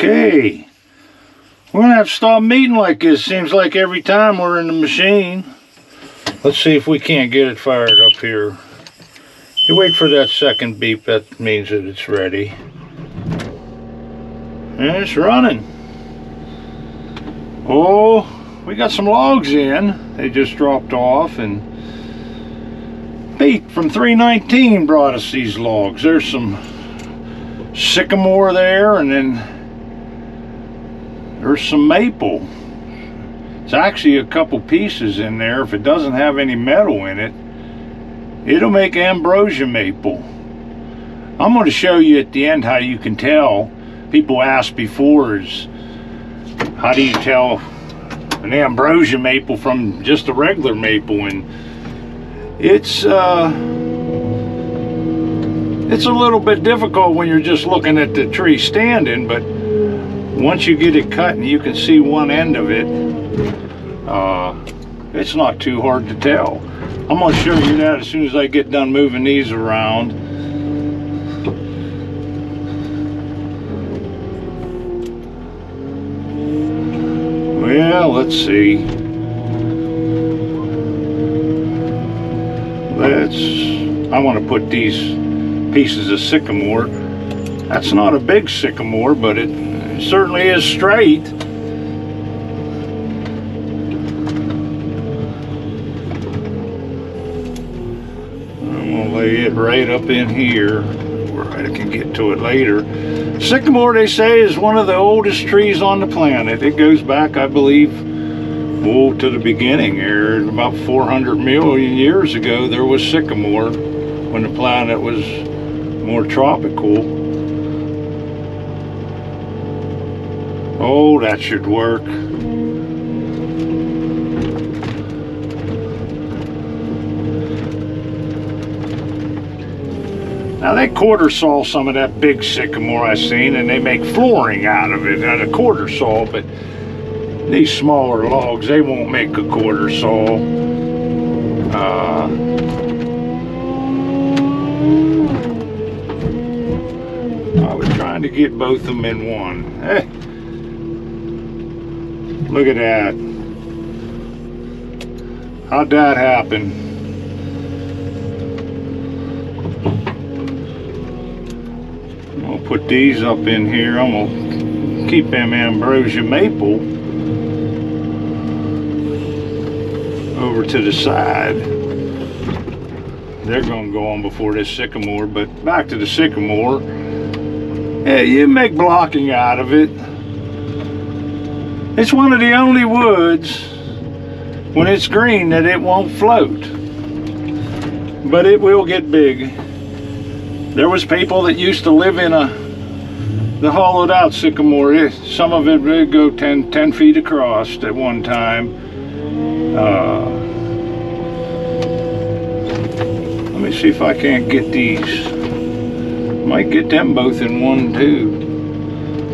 Okay, we're gonna have to stop meeting like this. Seems like every time we're in the machine. Let's see if we can't get it fired up here. You wait for that second beep, that means that it's ready. And it's running. Oh, we got some logs in. They just dropped off, and Pete from 319 brought us these logs. There's some sycamore there, and then there's some maple. It's actually a couple pieces in there. If it doesn't have any metal in it, it'll make ambrosia maple. I'm going to show you at the end how you can tell. People asked before, is how do you tell an ambrosia maple from just a regular maple? And it's a little bit difficult when you're just looking at the tree standing, but once you get it cut and you can see one end of it, it's not too hard to tell. I'm going to show you that as soon as I get done moving these around. Well, let's see. I want to put these pieces of sycamore. That's not a big sycamore, but it certainly is straight. I'm going to lay it right up in here where I can get to it later. Sycamore, they say, is one of the oldest trees on the planet. It goes back, I believe, to the beginning here. About 400 million years ago, there was sycamore when the planet was more tropical. Oh, that should work. Now they quarter saw some of that big sycamore I seen, and they make flooring out of it, out of quarter saw, but these smaller logs, they won't make a quarter saw. I was trying to get both of them in one. Hey, look at that. How'd that happen? I'll put these up in here. I'm gonna keep them ambrosia maple over to the side. They're gonna go on before this sycamore, but back to the sycamore. Yeah, you make blocking out of it. It's one of the only woods when it's green that it won't float, but it will get big. There was people that used to live in the hollowed out sycamore. Some of it would go 10 feet across at one time. Let me see if I can't get these. Might get them both in one too.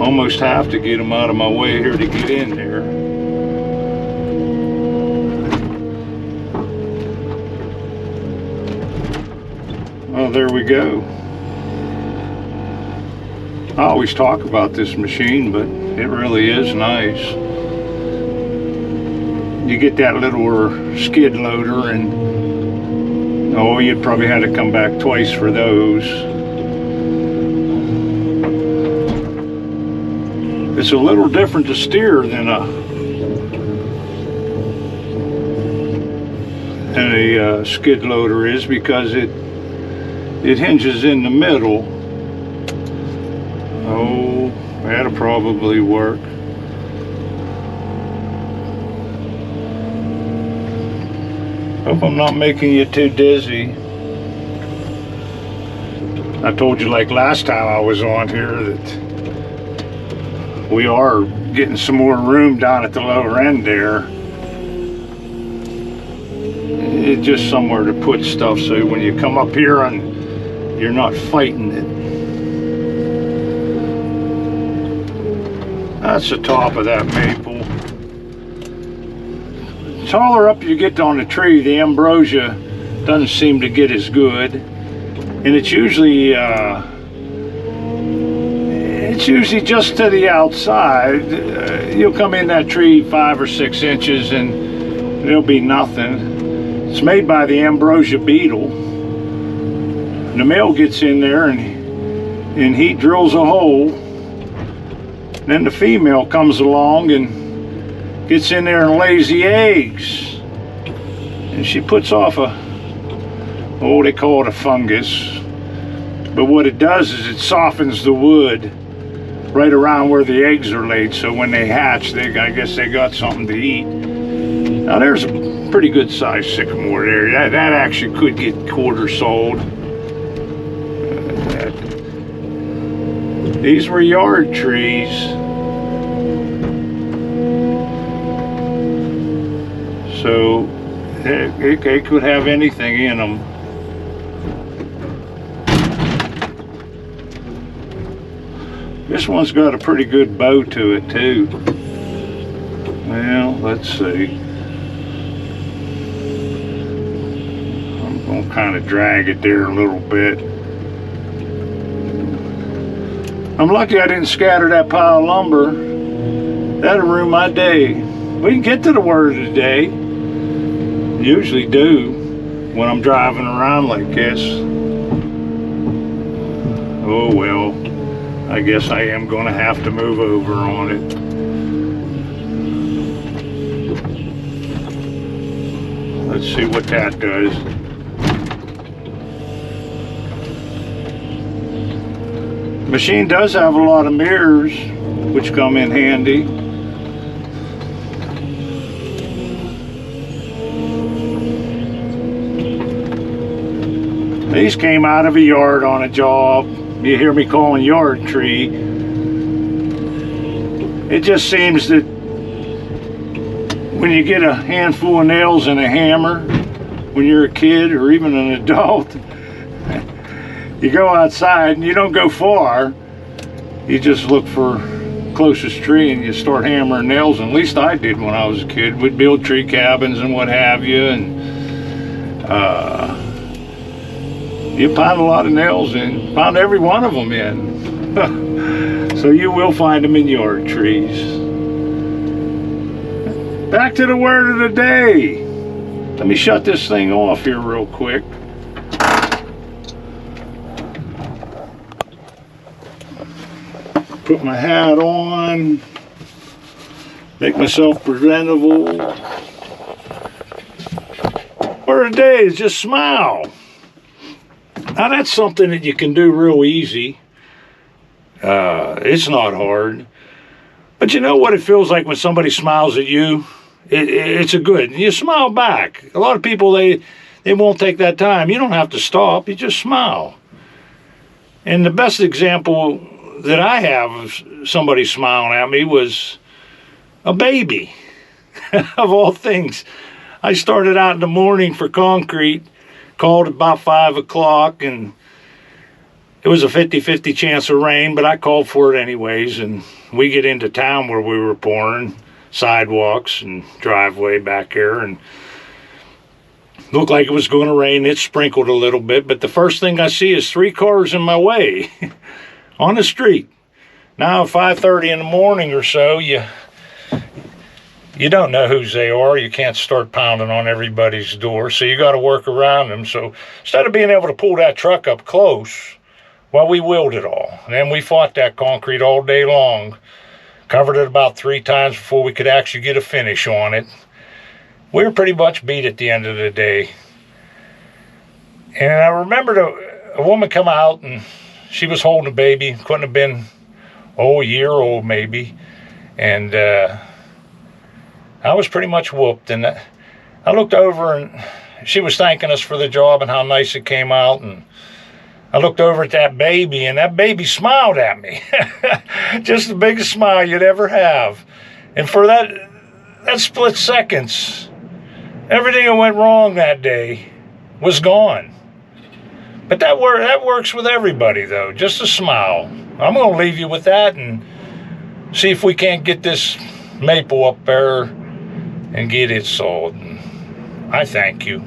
Almost have to get them out of my way here to get in there. Oh, there we go. I always talk about this machine, but it really is nice. You get that little skid loader, and oh, you'd probably have to come back twice for those. It's a little different to steer than a skid loader is, because it hinges in the middle. Oh, that'll probably work. Hope I'm not making you too dizzy. I told you, like last time I was on here, that we are getting some more room down at the lower end there. It's just somewhere to put stuff, so when you come up here and you're not fighting it. That's the top of that maple. The taller up you get on the tree, the ambrosia doesn't seem to get as good. And it's usually It's usually just to the outside. You'll come in that tree 5 or 6 inches and there'll be nothing. It's made by the ambrosia beetle. And the male gets in there and he drills a hole. Then the female comes along and gets in there and lays the eggs. And she puts off they call it a fungus. But what it does is it softens the wood right around where the eggs are laid, so when they hatch, I guess they got something to eat. Now there's a pretty good sized sycamore there. That actually could get quarter sold. These were yard trees. So they could have anything in them. This one's got a pretty good bow to it too. Well, let's see. I'm going to kind of drag it there a little bit. I'm lucky I didn't scatter that pile of lumber. That'll ruin my day. We can get to the word of the day. Usually do when I'm driving around like this. Oh well. I guess I am going to have to move over on it. Let's see what that does. The machine does have a lot of mirrors, which come in handy. These came out of a yard on a job. You hear me calling yard tree. It just seems that when you get a handful of nails and a hammer, when you're a kid or even an adult, you go outside and you don't go far. You just look for closest tree and you start hammering nails. And at least I did when I was a kid. We'd build tree cabins and what have you. And you find a lot of nails and found every one of them in. So you will find them in yard trees. Back to the word of the day. Let me shut this thing off here real quick. Put my hat on. Make myself presentable. Word of the day is just smile. Now that's something that you can do real easy. It's not hard. But you know what it feels like when somebody smiles at you? It's a good. You smile back. A lot of people, they won't take that time. You don't have to stop. You just smile. And the best example that I have of somebody smiling at me was a baby, of all things. I started out in the morning for concrete. Called about 5 o'clock, and it was a 50-50 chance of rain, but I called for it anyways. And we get into town where we were pouring sidewalks and driveway back here, and looked like it was going to rain. It sprinkled a little bit, but the first thing I see is 3 cars in my way on the street. Now at 5:30 in the morning or so, you don't know whose they are. You can't start pounding on everybody's door, so you got to work around them. So instead of being able to pull that truck up close, well, we wheeled it all. And then we fought that concrete all day long. Covered it about 3 times before we could actually get a finish on it. We were pretty much beat at the end of the day. And I remembered a woman come out, and she was holding a baby. Couldn't have been, a year old maybe. And I was pretty much whooped, and I looked over, and she was thanking us for the job and how nice it came out, and I looked over at that baby, and that baby smiled at me. Just the biggest smile you'd ever have. And for that split seconds, everything that went wrong that day was gone. But that works with everybody, though, just a smile. I'm going to leave you with that and see if we can't get this maple up there and get it sold. I thank you.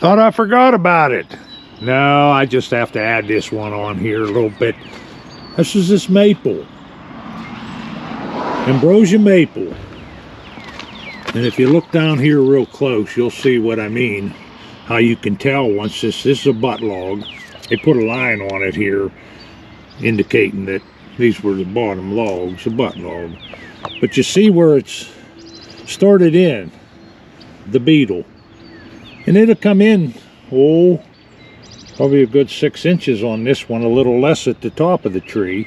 Thought I forgot about it. No, I just have to add this one on here a little bit. This is this maple. Ambrosia maple. And if you look down here real close, you'll see what I mean. How you can tell once this is a butt log. They put a line on it here indicating that these were the bottom logs, a butt log. But you see where it's started in, the beetle. And it'll come in, oh, probably a good 6 inches on this one, a little less at the top of the tree.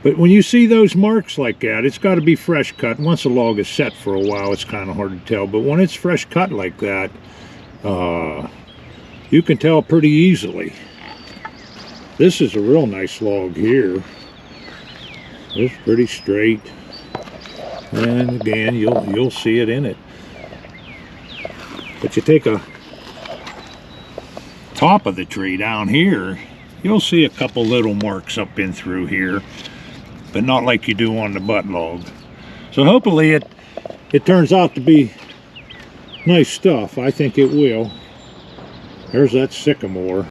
But when you see those marks like that, it's got to be fresh cut. Once a log is set for a while, it's kind of hard to tell. But when it's fresh cut like that, you can tell pretty easily. This is a real nice log here. It's pretty straight. And again, you'll see it in it. But you take a top of the tree down here, you'll see a couple little marks up in through here, but not like you do on the butt log. So hopefully it turns out to be nice stuff. I think it will. There's that sycamore.